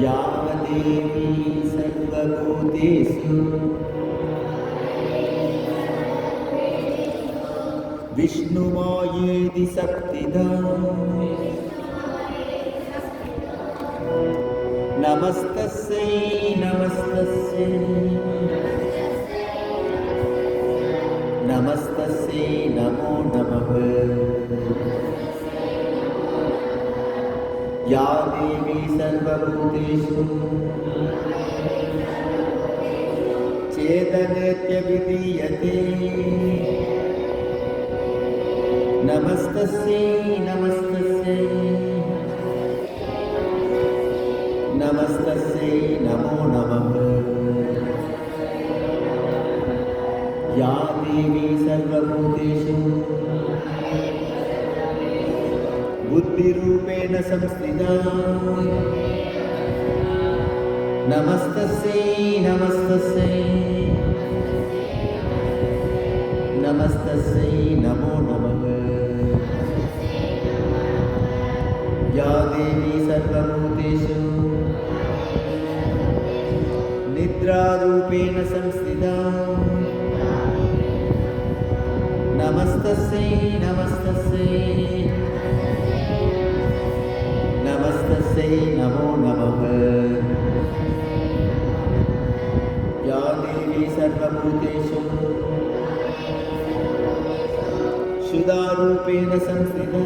या देवी सर्वभूतेषु विष्णुमायेति शक्तिदा नमस्तस्यै नमस्तस्यै नमस्तस्यै नमो नमः। या देवी सर्वभूतेषु चेतनेत्यभिधीयते नमस्तस्यै नमस्तस्यै नमस्तस्यै नमो नमः। या देवी सर्वभूतेषु बुद्धिरूपेण संस्थिता नमस्तस्यै नमस्तस्यै नमस्तस्यै नमो नमः। या देवी सर्वभूतेषु निद्रारूपेण संस्थिता नमस्तस्यै नमस्तस्यै नमस्तस्यै नमो नमः। या देवी सर्वभूतेषु क्षुधारूपेण संस्थिता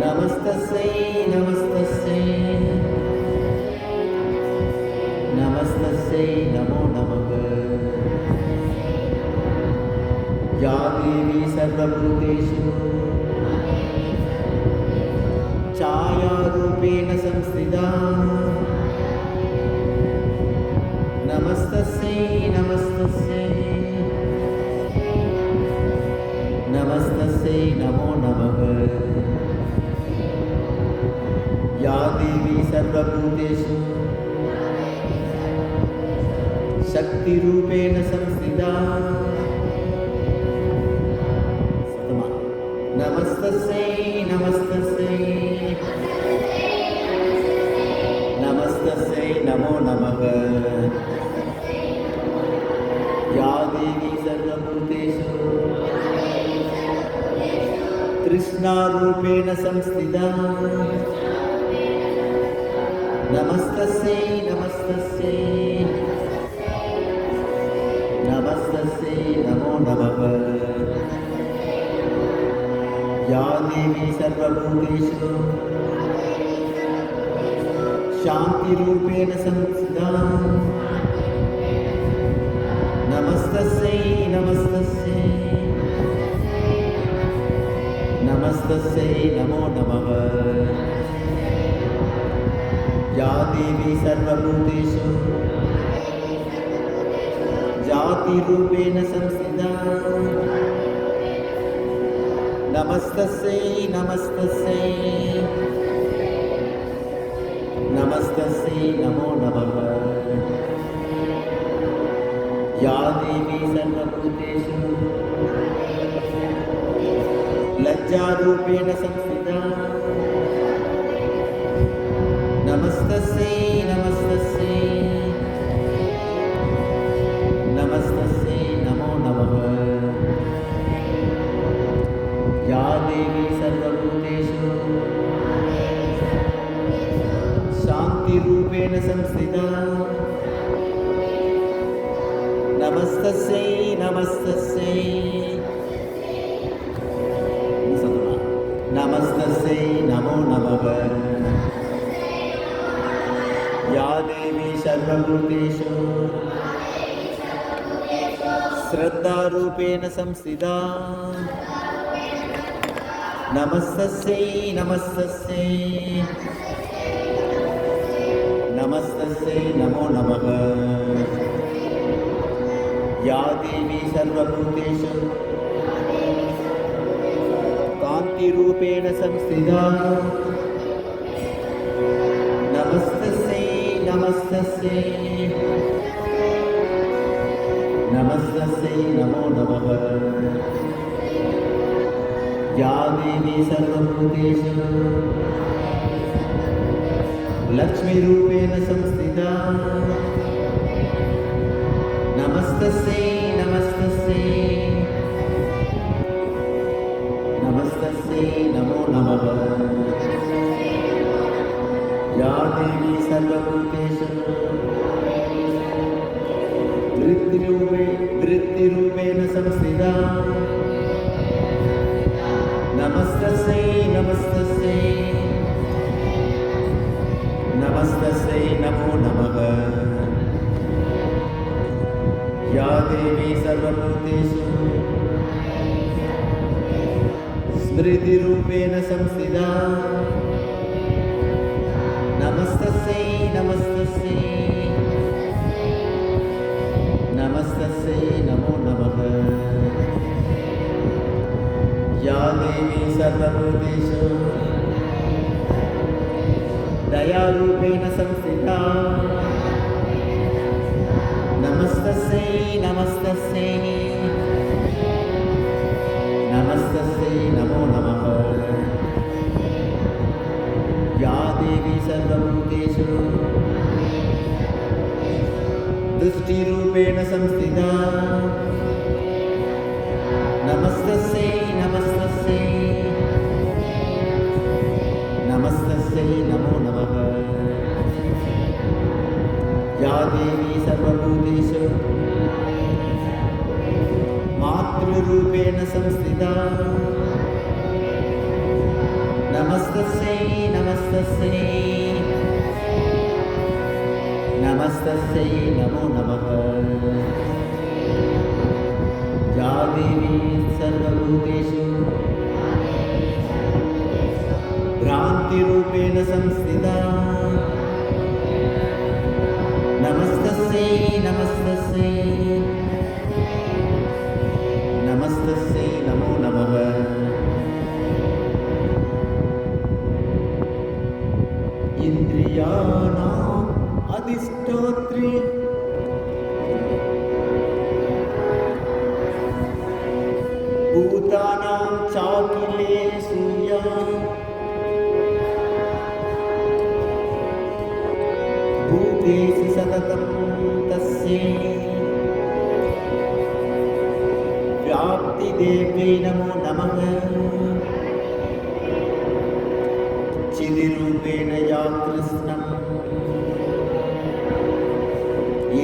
नमस्तस्यै नमस्तस्यै नमस्तस्यै नमो नमः। या देवी सर्वभूतेषु छायारूपेण संस्थिता नमस्तस्यै नमस्तस्यै नमस्तस्यै नमो नमः। या देवी सर्वभूतेषु शक्तिरूपेण संस्थिता नमस्तस्यै नमस्तस्यै नमस्तस्यै नमो नमः। या देवी सर्वभूतेषु तृष्णारूपेण संस्थिता नमस्तस्यै नमस्तस्यै नमस्तस्यै नमो नमः। या देवी सर्वभूतेषु शान्तिरूपेण संस्थिता नमस्तस्यै नमस्तस्यै नमस्तस्यै नमो नमः। या देवी सर्वभूतेषु जातिरूपेण संस्थिता नमस्तस्यै नमस्तस्यै नमस्तस्यै नमो नमः। या देवी सर्वभूतेषु लज्जारूपेण संस्थिता नमस्तस्यै नमस्तस्यै नमस्तस्यै नमो नमः। या देवी सर्वभूतेषु शान्तिरूपेण संस्थिता नमस्तस्यै नमस्तस्यै नमस्तस्यै नमो नमः। या देवी सर्वभूतेषु श्रद्धारूपेण संस्थिता नमस्तस्यै नमस्तस्यै नमस्तस्यै नमो नमः। या देवी सर्वभूतेषु कान्तिरूपेण संस्थिता नमस्तस्यै नमस्तस्यै नमस्तस्यै नमो नमः। देवी सर्वभूतेषु लक्ष्मीरूपेण संस्थिता नमस्तस्यै नमस्तस्यै नमस्तस्यै नमो नमः या देवी सर्वभूतेषु वृत्तिरूपेण संस्थिता नमस्तस्यै नमस्तस्यै नमस्तस्यै नमो नमः या देवी सर्वभूतेषु स्मृतिरूपेण संस्थिता नमस्तस्यै नमस्तस्यै नमस्तस्यै नमो नमः या देवी सर्वभूतेषु दयारूपेण संस्थिता नमस्तस्यै नमस्तस्यै नमस्तस्यै नमो नमः या देवी सर्वभूतेषु दृष्टिरूपेण संस्थिता नमस्तस्यै नमस्तस्यै नमस्तस्यै नमो नमः या देवी सर्वभूतेषु मातृरूपेण संस्थिता नमस्तस्यै नमस्तस्यै नमस्तस्यै नमो नमः या देवी सर्वभूतेषु भ्रान्तिरूपेण संस्थिता नमस्तस्यै नमस्तस्यै नमस्तस्यै नमो नमः इन्द्रियाणाम् अधिष्ठात्री भूतानां चाखिलेषु या भूतेषु सततं तस्यै व्याप्तिदेव्यै नमो नमः चिदिरूपेण या कृष्णम्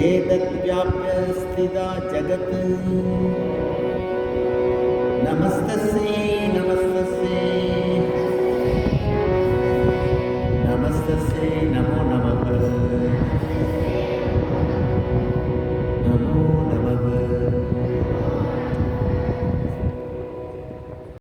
एतद्व्याप्य स्थिता जगत् नमस्तस्यै नमस्तस्यै